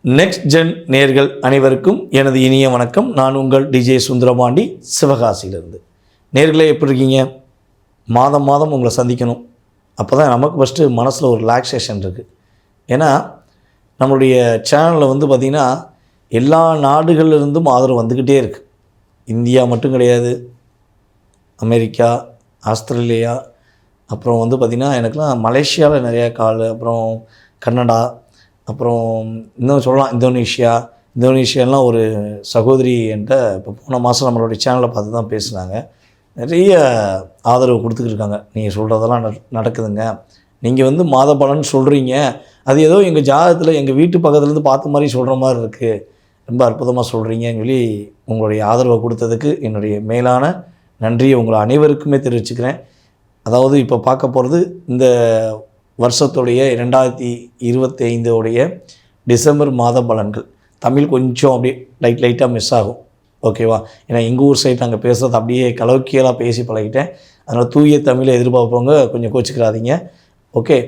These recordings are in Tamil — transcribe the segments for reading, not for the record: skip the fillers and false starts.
நெக்ஸ்ட் ஜென் நேர்கள் அனைவருக்கும் எனது இனிய வணக்கம். நான் உங்கள் டிஜே சுந்தரபாண்டி, சிவகாசியிலிருந்து. நேர்களே எப்படி இருக்கீங்க? மாதம் மாதம் உங்களை சந்திக்கணும். அப்போ தான் நமக்கு ஃபஸ்ட்டு மனசில் ஒரு ரிலாக்ஸேஷன் இருக்குது. ஏன்னா நம்மளுடைய சேனலில் பார்த்திங்கன்னா எல்லா நாடுகளிலிருந்தும் ஆதரவு வந்துக்கிட்டே இருக்குது. இந்தியா மட்டும் கிடையாது, அமெரிக்கா, ஆஸ்திரேலியா, அப்புறம் பார்த்திங்கன்னா எனக்குலாம் மலேசியாவில் நிறையா கால், அப்புறம் கனடா, அப்புறம் இன்னும் சொல்லலாம் இந்தோனேஷியாலாம் ஒரு சகோதரி என்கிட்ட இப்போ போன மாதம் நம்மளுடைய சேனலை பார்த்து தான் பேசுனாங்க. நிறைய ஆதரவு கொடுத்துக்கிட்டு இருக்காங்க. நீங்கள் சொல்கிறதெல்லாம் நடக்குதுங்க, நீங்கள் மாத பலன் சொல்கிறீங்க, அது ஏதோ எங்கள் ஜாதகத்தில் எங்கள் வீட்டு பக்கத்துலேருந்து பார்த்த மாதிரி சொல்கிற மாதிரி இருக்குது, ரொம்ப அற்புதமாக சொல்கிறீங்கன்னு சொல்லி உங்களுடைய ஆதரவை கொடுத்ததுக்கு என்னுடைய மேலான நன்றியை உங்களை அனைவருக்குமே தெரிவிச்சுக்கிறேன். அதாவது இப்போ பார்க்க போகிறது இந்த வருஷத்துடைய 2025 டிசம்பர் மாத பலன்கள். தமிழ் கொஞ்சம் அப்படியே லைட்டாக மிஸ் ஆகும், ஓகேவா? ஏன்னா எங்கள் ஊர் சைடு நாங்கள் பேசுகிறது அப்படியே கலோக்கியலாக பேசி பழகிட்டேன். அதனால் தூய தமிழை எதிர்பார்ப்பவங்க கொஞ்சம் கோச்சிக்கிறாதீங்க, ஓகே?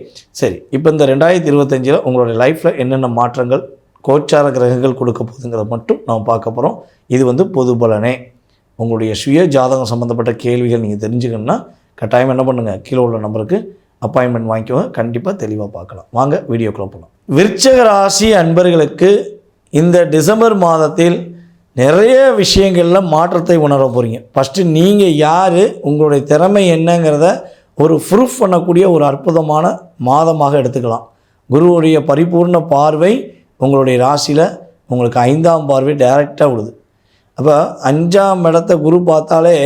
சரி, இப்போ இந்த 2025 உங்களுடைய லைஃப்பில் என்னென்ன மாற்றங்கள் கோச்சார கிரகங்கள் கொடுக்க போகுதுங்கிறத மட்டும் நாம் பார்க்க போகிறோம். இது பொது பலனே. உங்களுடைய சுய ஜாதகம் சம்மந்தப்பட்ட கேள்விகள் நீங்கள் தெரிஞ்சுக்கணுன்னா கட்டாயம் என்ன பண்ணுங்கள், கீழே உள்ள நம்பருக்கு அப்பாயின்மெண்ட் வாங்கிக்கோங்க. கண்டிப்பாக தெளிவாக பார்க்கலாம். வாங்க வீடியோக்குள்ள போகலாம். விருச்சிக ராசி அன்பர்களுக்கு இந்த டிசம்பர் மாதத்தில் நிறைய விஷயங்களில் மாற்றத்தை உணர போகிறீங்க. ஃபஸ்ட்டு நீங்கள் யார், உங்களுடைய திறமை என்னங்கிறத ஒரு ப்ரூஃப் பண்ணக்கூடிய ஒரு அற்புதமான மாதமாக எடுத்துக்கலாம். குருவுடைய பரிபூர்ண பார்வை உங்களுடைய ராசியில் உங்களுக்கு 5ஆம் பார்வை டைரெக்டாக விடுது. அப்போ 5ஆம் இடத்த குரு பார்த்தாலே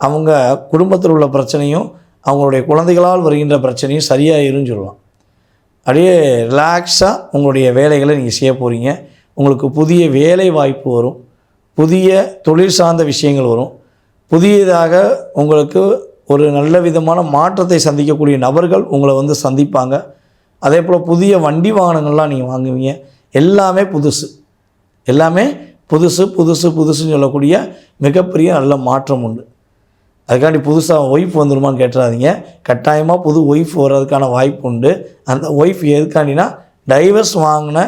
அவங்க குடும்பத்தில் உள்ள பிரச்சனையும் அவங்களுடைய குழந்தைகளால் வருகின்ற பிரச்சனையும் சரியாயிருன்னு சொல்லலாம். அப்படியே ரிலாக்ஸாக உங்களுடைய வேலைகளை நீங்கள் செய்ய போகிறீங்க. உங்களுக்கு புதிய வேலை வாய்ப்பு வரும், புதிய தொழில் சார்ந்த விஷயங்கள் வரும், புதியதாக உங்களுக்கு ஒரு நல்ல விதமான மாற்றத்தை சந்திக்கக்கூடிய நபர்கள் உங்களை சந்திப்பாங்க. அதே போல் புதிய வண்டி வாகனங்கள்லாம் நீங்கள் வாங்குவீங்க. எல்லாமே புதுசுன்னு சொல்லக்கூடிய மிகப்பெரிய நல்ல மாற்றம் உண்டு. அதுக்காண்டி புதுசாக ஒய்ஃப் வந்துடுமான்னு கேட்டுறாதீங்க. கட்டாயமாக புது ஒய்ஃப் வர்றதுக்கான வாய்ப்பு உண்டு. அந்த ஒய்ஃப் எதுக்காண்டினா டைவர்ஸ் வாங்கின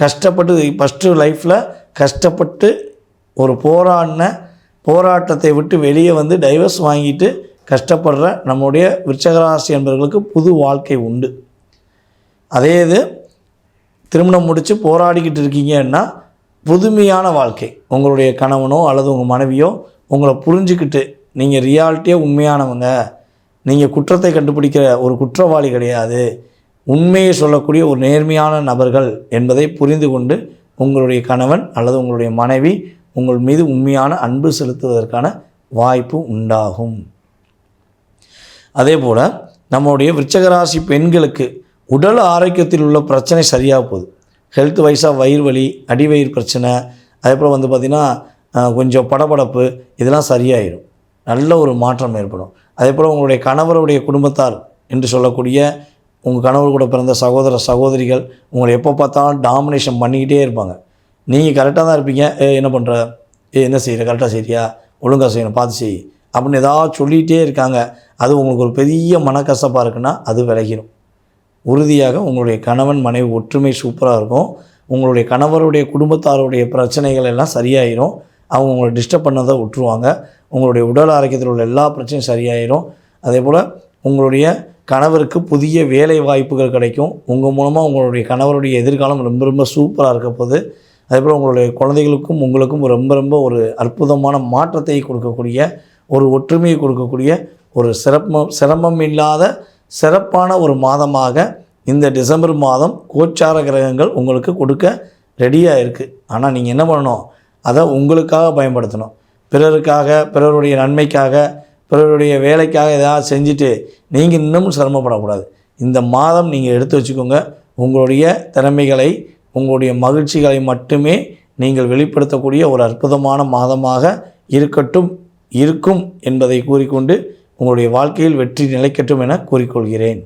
கஷ்டப்பட்டு ஃபஸ்ட்டு லைஃப்பில் கஷ்டப்பட்டு ஒரு போராட்டத்தை விட்டு வெளியே டைவர்ஸ் வாங்கிட்டு கஷ்டப்படுற நம்முடைய விருச்சிகராசி என்பவர்களுக்கு புது வாழ்க்கை உண்டு. அதே இது திருமணம் முடித்து போராடிக்கிட்டு இருக்கீங்கன்னா புதுமையான வாழ்க்கை. உங்களுடைய கணவனோ அல்லது உங்கள் மனைவியோ உங்களை புரிஞ்சுக்கிட்டு, நீங்கள் ரியாலிட்டியாக உண்மையானவங்க, நீங்கள் குற்றத்தை கண்டுபிடிக்கிற ஒரு குற்றவாளி கிடையாது, உண்மையை சொல்லக்கூடிய ஒரு நேர்மையான நபர்கள் என்பதை புரிந்து கொண்டு உங்களுடைய கணவன் அல்லது உங்களுடைய மனைவி உங்கள் மீது உண்மையான அன்பு செலுத்துவதற்கான வாய்ப்பு உண்டாகும். அதே போல் நம்முடைய விருச்சிகராசி பெண்களுக்கு உடல் ஆரோக்கியத்தில் உள்ள பிரச்சனை சரியாக போகுது. ஹெல்த் வைஸாக வயிறு வலி, அடிவயிறு பிரச்சனை, அதே போல் பார்த்திங்கன்னா கொஞ்சம் படபடப்பு, இதெல்லாம் சரியாயிடும். நல்ல ஒரு மாற்றம் ஏற்படும். அதே போல் உங்களுடைய கணவருடைய குடும்பத்தார் என்று சொல்லக்கூடிய உங்கள் கணவர் கூட பிறந்த சகோதரிகள் உங்களை எப்போ பார்த்தாலும் டாமினேஷன் பண்ணிக்கிட்டே இருப்பாங்க. நீங்கள் கரெக்டாக தான் இருப்பீங்க, என்ன பண்ணுற, என்ன செய்கிற, கரெக்டாக செய்கிறியா, ஒழுங்காக செய்யணும், பார்த்து செய் அப்படின்னு ஏதாவது சொல்லிகிட்டே இருக்காங்க. அது உங்களுக்கு ஒரு பெரிய மனக்கசப்பாக இருக்குன்னா அது விலகிடும். உறுதியாக உங்களுடைய கணவன் மனைவி ஒற்றுமை சூப்பராக இருக்கும். உங்களுடைய கணவருடைய குடும்பத்தாருடைய பிரச்சனைகள் எல்லாம் சரியாயிடும். அவங்க உங்களை டிஸ்டர்ப் பண்ணதை விட்டுருவாங்க. உங்களுடைய உடல் ஆரோக்கியத்தில் உள்ள எல்லா பிரச்சனையும் சரியாயிடும். அதே போல் உங்களுடைய கணவருக்கு புதிய வேலை வாய்ப்புகள் கிடைக்கும். உங்கள் மூலமாக உங்களுடைய கணவருடைய எதிர்காலம் ரொம்ப சூப்பராக இருக்க போகுது. அதே போல் உங்களுடைய குழந்தைகளுக்கும் உங்களுக்கும் ரொம்ப ஒரு அற்புதமான மாற்றத்தை கொடுக்கக்கூடிய, ஒரு ஒற்றுமையை கொடுக்கக்கூடிய, ஒரு சிரமம் இல்லாத சிறப்பான ஒரு மாதமாக இந்த டிசம்பர் மாதம் கோச்சார கிரகங்கள் உங்களுக்கு கொடுக்க ரெடியாக இருக்குது. ஆனால் நீங்கள் என்ன பண்ணணும், அதை உங்களுக்காக பயன்படுத்தணும். பிறருக்காக, பிறருடைய நன்மைக்காக, பிறருடைய வேலைக்காக ஏதாவது செஞ்சுட்டு நீங்கள் இன்னமும் சிரமப்படக்கூடாது. இந்த மாதம் நீங்கள் எடுத்து வச்சுக்கோங்க. உங்களுடைய திறமைகளை, உங்களுடைய மகிழ்ச்சிகளை மட்டுமே நீங்கள் வெளிப்படுத்தக்கூடிய ஒரு அற்புதமான மாதமாக இருக்கும் என்பதை கூறிக்கொண்டு உங்களுடைய வாழ்க்கையில் வெற்றி நிலைக்கட்டும் என கூறிக்கொள்கிறேன்.